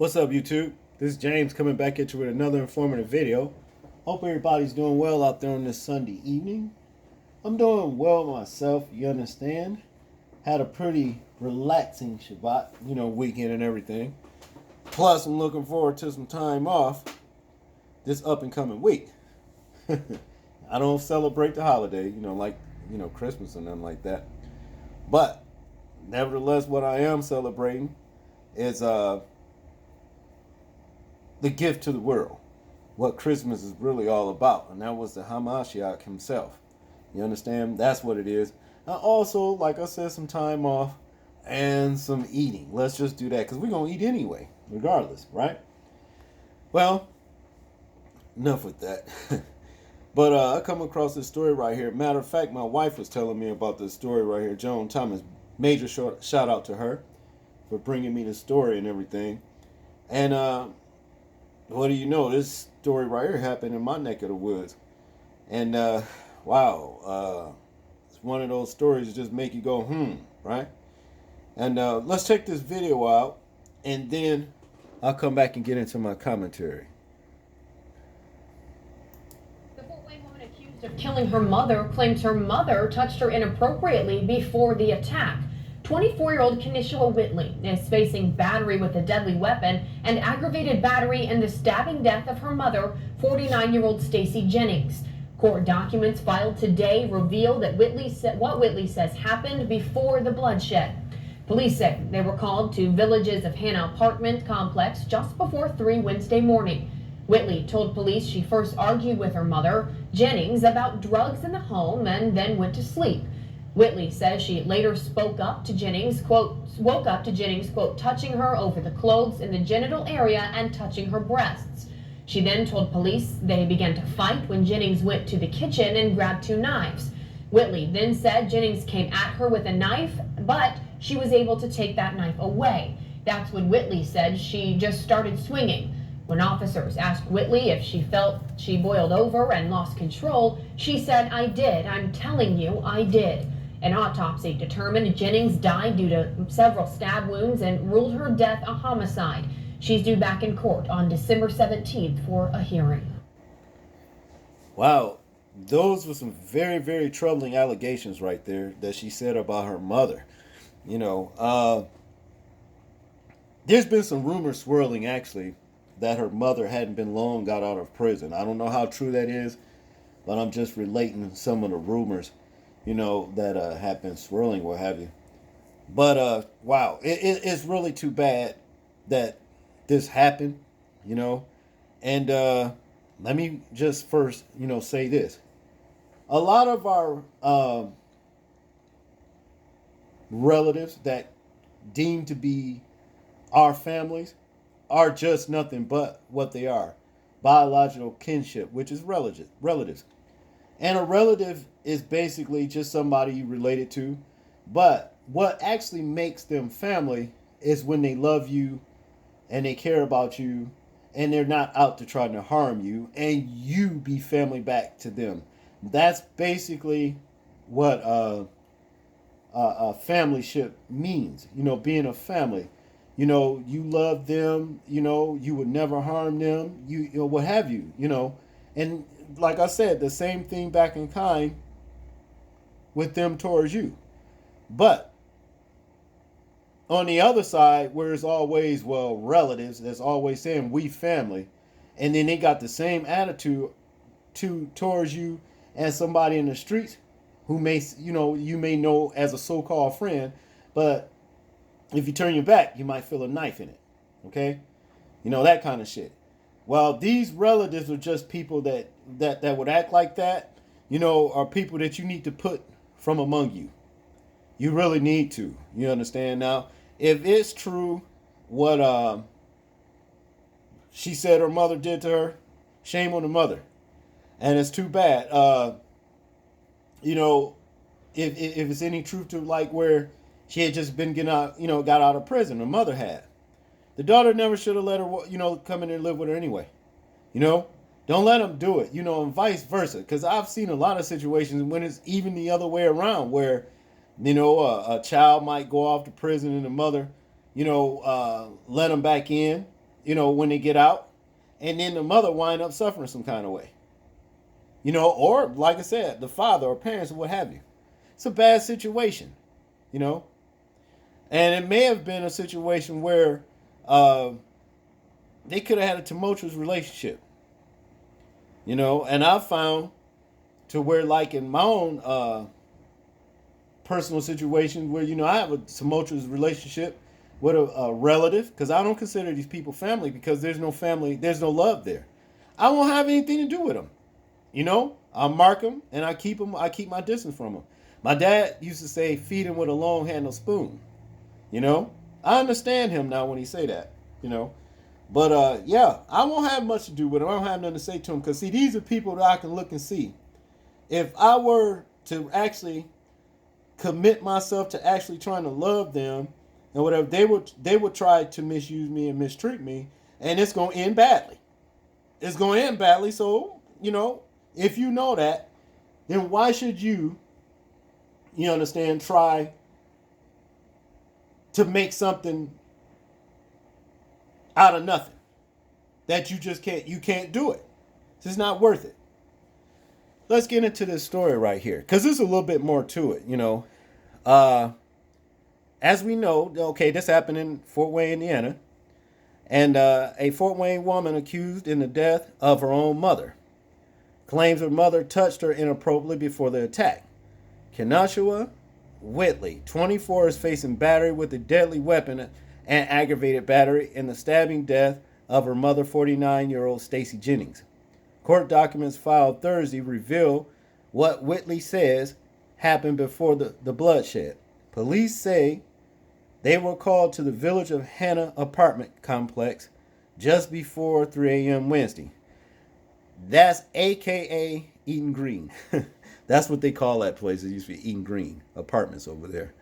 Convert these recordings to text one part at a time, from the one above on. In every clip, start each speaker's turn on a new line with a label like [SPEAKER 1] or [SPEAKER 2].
[SPEAKER 1] What's up, YouTube? This is James coming back at you with another informative video. Hope everybody's doing well out there on this Sunday evening. I'm doing well myself, you understand. Had a pretty relaxing Shabbat, weekend and everything. Plus, I'm looking forward to some time off this up and coming week. I don't celebrate the holiday, like, Christmas or nothing like that. But, nevertheless, what I am celebrating is, the gift to the world, what Christmas is really all about, and that was the Hamashiach himself. You understand? That's what it is. And also, like I said, some time off and some eating. Let's just do that because we're going to eat anyway, regardless, right? Well, enough with that. But I come across this story right here. Matter of fact, my wife was telling me about this story right here. Joan Thomas, major shout out to her for bringing me the story and everything. And what do you know? This story right here happened in my neck of the woods. And, wow. It's one of those stories that just make you go, right? And let's check this video out. And then I'll come back and get into my commentary.
[SPEAKER 2] The Fort Wayne woman accused of killing her mother claims her mother touched her inappropriately before the attack. 24-year-old Kenishua Whitley is facing battery with a deadly weapon and aggravated battery in the stabbing death of her mother, 49-year-old Stacy Jennings. Court documents filed today reveal that what Whitley says happened before the bloodshed. Police say they were called to Villages of Hannah apartment complex just before 3 Wednesday morning. Whitley told police she first argued with her mother, Jennings, about drugs in the home and then went to sleep. Whitley says she later woke up to Jennings, quote, touching her over the clothes in the genital area and touching her breasts. She then told police they began to fight when Jennings went to the kitchen and grabbed 2 knives. Whitley then said Jennings came at her with a knife, but she was able to take that knife away. That's when Whitley said she just started swinging. When officers asked Whitley if she felt she boiled over and lost control, she said, "I did. I'm telling you, I did." An autopsy determined Jennings died due to several stab wounds and ruled her death a homicide. She's due back in court on December 17th for a hearing.
[SPEAKER 1] Wow, those were some very, very troubling allegations right there that she said about her mother. There's been some rumors swirling actually that her mother hadn't been long got out of prison. I don't know how true that is, but I'm just relating some of the rumors that have been swirling, what have you. But, wow, it's really too bad that this happened, And let me just first, say this. A lot of our relatives that deem to be our families are just nothing but what they are. Biological kinship, which is relatives. And a relative is basically just somebody you related to. But what actually makes them family is when they love you and they care about you and they're not out to try to harm you and you be family back to them. That's basically what a familyship means, being a family. You love them, you would never harm them, what have you, And like I said, the same thing back in kind with them towards you. But on the other side, where it's always, relatives, that's always saying we family, and then they got the same attitude towards you as somebody in the streets who may, you may know as a so-called friend, but if you turn your back, you might feel a knife in it. Okay? That kind of shit. Well, these relatives are just people that would act like that, are people that you need to put from among you. You really need to. You understand? Now, if it's true what she said her mother did to her, shame on the mother. And it's too bad. If it's any truth to like where she had just been got out of prison, her mother had. The daughter never should have let her, come in and live with her anyway. Don't let them do it, and vice versa. Because I've seen a lot of situations when it's even the other way around where, a child might go off to prison and the mother, let them back in, when they get out, and then the mother wind up suffering some kind of way. Or like I said, the father or parents or what have you. It's a bad situation, you know. And it may have been a situation where they could have had a tumultuous relationship, And I found to where, like in my own personal situation, where I have a tumultuous relationship with a relative, because I don't consider these people family, because there's no family, there's no love there. I won't have anything to do with them. I mark them and I keep them. I keep my distance from them. My dad used to say, "Feed him with a long handled spoon." I understand him now when he say that. But yeah, I won't have much to do with him. I don't have nothing to say to him, because see, these are people that I can look and see. If I were to actually commit myself to actually trying to love them and whatever, they would try to misuse me and mistreat me, and it's gonna end badly. It's gonna end badly. So if you know that, then why should you understand, try to make something out of nothing that you can't do it. It's just not worth it. Let's get into this story right here, because there's a little bit more to it. As we know, okay, this happened in Fort Wayne, Indiana, and a Fort Wayne woman accused in the death of her own mother claims her mother touched her inappropriately before the attack. Kenashua Whitley, 24, is facing battery with a deadly weapon and aggravated battery in the stabbing death of her mother, 49-year-old Stacy Jennings. Court documents filed Thursday reveal what Whitley says happened before the bloodshed. Police say they were called to the Village of Hannah apartment complex just before 3 a.m. Wednesday. That's AKA Eden Green. That's what they call that place. It used to be Eden Green apartments over there,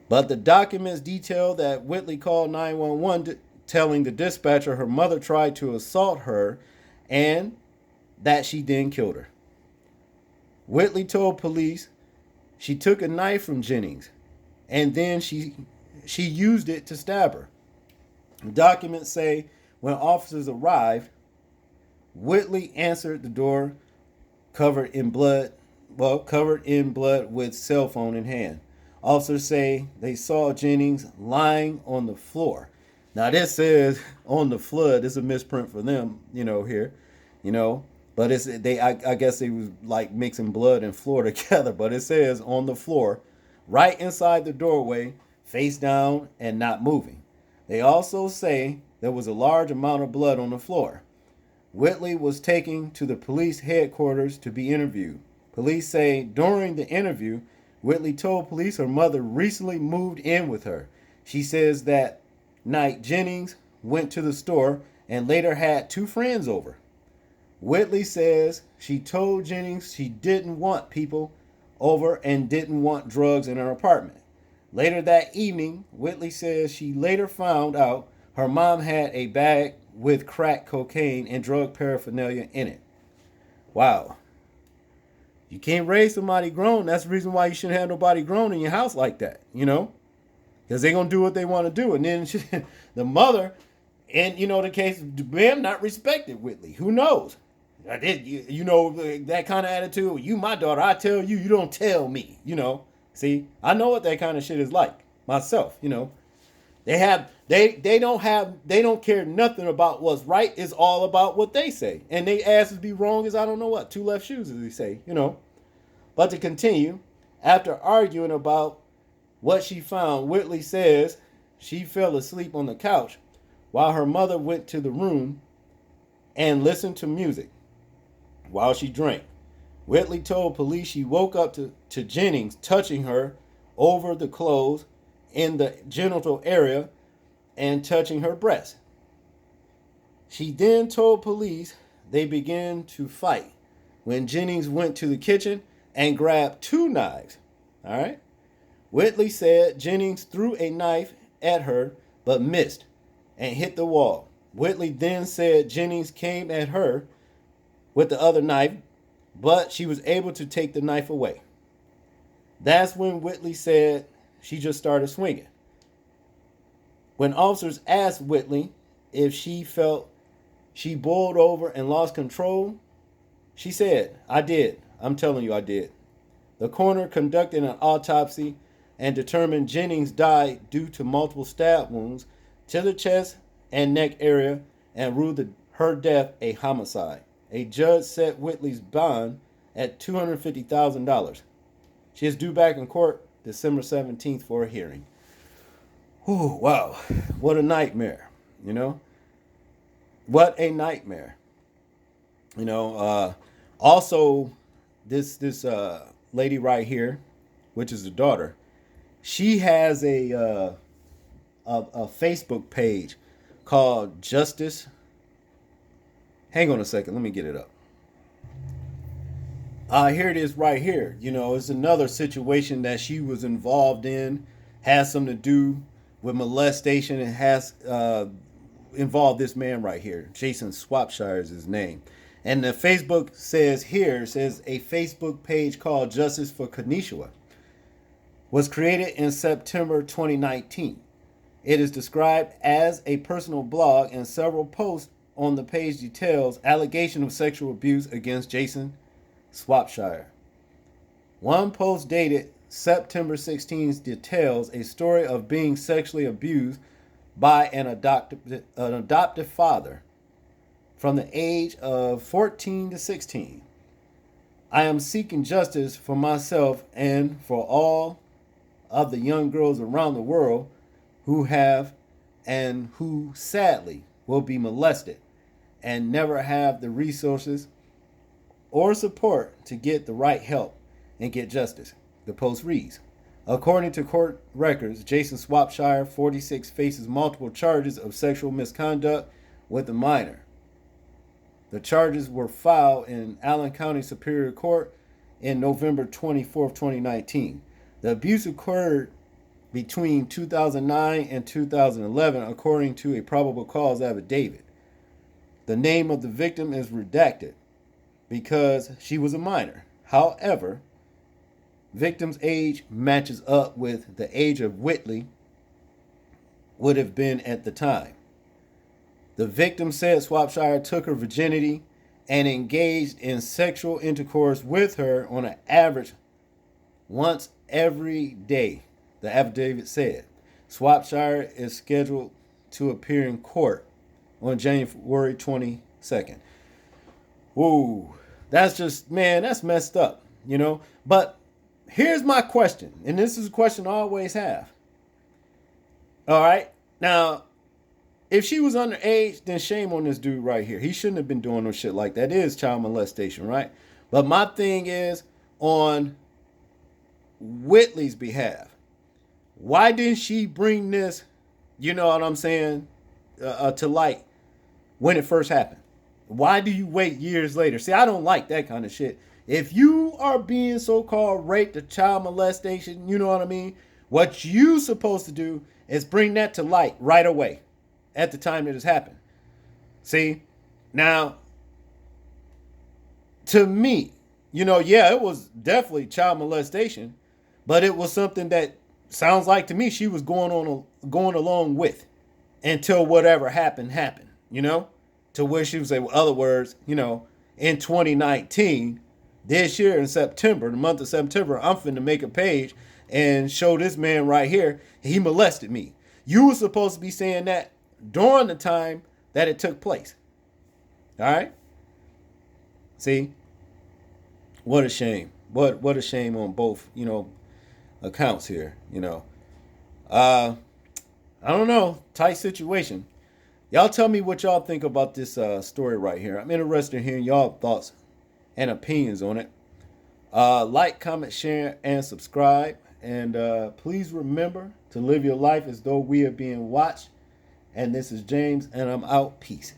[SPEAKER 1] But the documents detail that Whitley called 911 telling the dispatcher her mother tried to assault her and that she then killed her. Whitley told police she took a knife from Jennings and then she used it to stab her. The documents say when officers arrived, Whitley answered the door covered in blood with cell phone in hand. Officers say they saw Jennings lying on the floor. Now this says on the flood. It's a misprint for them, here, But I guess they was like mixing blood and floor together. But it says on the floor, right inside the doorway, face down and not moving. They also say there was a large amount of blood on the floor. Whitley was taken to the police headquarters to be interviewed. Police say during the interview, Whitley told police her mother recently moved in with her. She says that night Jennings went to the store and later had 2 friends over. Whitley says she told Jennings she didn't want people over and didn't want drugs in her apartment. Later that evening, Whitley says she later found out her mom had a bag with crack cocaine and drug paraphernalia in it. Wow. You can't raise somebody grown. That's the reason why you shouldn't have nobody grown in your house like that, Because they're going to do what they want to do. And then the mother, and the case, may have not respected Whitley. Who knows? That kind of attitude. You my daughter, I tell you, you don't tell me, See, I know what that kind of shit is like myself, They don't care nothing about what's right. It's all about what they say. And they asses be wrong as I don't know what. 2 left shoes, as they say, But to continue, after arguing about what she found, Whitley says she fell asleep on the couch while her mother went to the room and listened to music while she drank. Whitley told police she woke up to Jennings touching her over the clothes in the genital area and touching her breast. She then told police they began to fight when Jennings went to the kitchen and grabbed 2 knives. All right. Whitley said Jennings threw a knife at her but missed and hit the wall. Whitley then said Jennings came at her with the other knife, but she was able to take the knife away. That's when Whitley said she just started swinging. When officers asked Whitley if she felt she boiled over and lost control, she said, "I did. I'm telling you, I did." The coroner conducted an autopsy and determined Jennings died due to multiple stab wounds to the chest and neck area and ruled her death a homicide. A judge set Whitley's bond at $250,000. She is due back in court December 17th for a hearing. Whew, wow, what a nightmare, you know? What a nightmare. You know, also this lady right here, which is the daughter, she has a Facebook page called Justice. Hang on a second, let me get it up. Here it is right here. You know, it's another situation that she was involved in, has something to do with molestation, and has involved this man right here. Jason Swapshire is his name. And the Facebook says a Facebook page called Justice for Kanishwa was created in September 2019. It is described as a personal blog, and several posts on the page details allegation of sexual abuse against Jason Swapshire. One post dated September 16th details a story of being sexually abused by an adoptive father from the age of 14 to 16. I am seeking justice for myself and for all of the young girls around the world who have and who sadly will be molested and never have the resources or support to get the right help and get justice. The post reads, according to court records, Jason Swapshire, 46, faces multiple charges of sexual misconduct with a minor. The charges were filed in Allen County Superior Court in November 24, 2019. The abuse occurred between 2009 and 2011, according to a probable cause affidavit. The name of the victim is redacted because she was a minor. However, victim's age matches up with the age of Whitley would have been at the time. The victim said Swapshire took her virginity and engaged in sexual intercourse with her on an average once every day, the affidavit said. Swapshire is scheduled to appear in court on January 22nd. Whoa, that's just, man, that's messed up, you know? But here's my question, and this is a question I always have. All right, now, if she was underage, then shame on this dude right here. He shouldn't have been doing no shit like that. It is child molestation, right? But my thing is, on Whitley's behalf, why didn't she bring this, you know what I'm saying, to light when it first happened? Why do you wait years later? See, I don't like that kind of shit. If you are being so-called raped or child molestation, you know what I mean? What you supposed to do is bring that to light right away at the time that it's happened. See? Now, to me, you know, yeah, it was definitely child molestation, but it was something that sounds like to me she was going along with until whatever happened, you know? To where she was in other words, you know, in 2019, this year in September, the month of September, I'm finna make a page and show this man right here, he molested me. You were supposed to be saying that during the time that it took place. All right? See? What a shame. What a shame on both, you know, accounts here, you know. I don't know. Tight situation. Y'all tell me what y'all think about this story right here. I'm interested in hearing y'all thoughts and opinions on it. Like, comment, share, and subscribe. And please remember to live your life as though we are being watched. And this is James, and I'm out. Peace.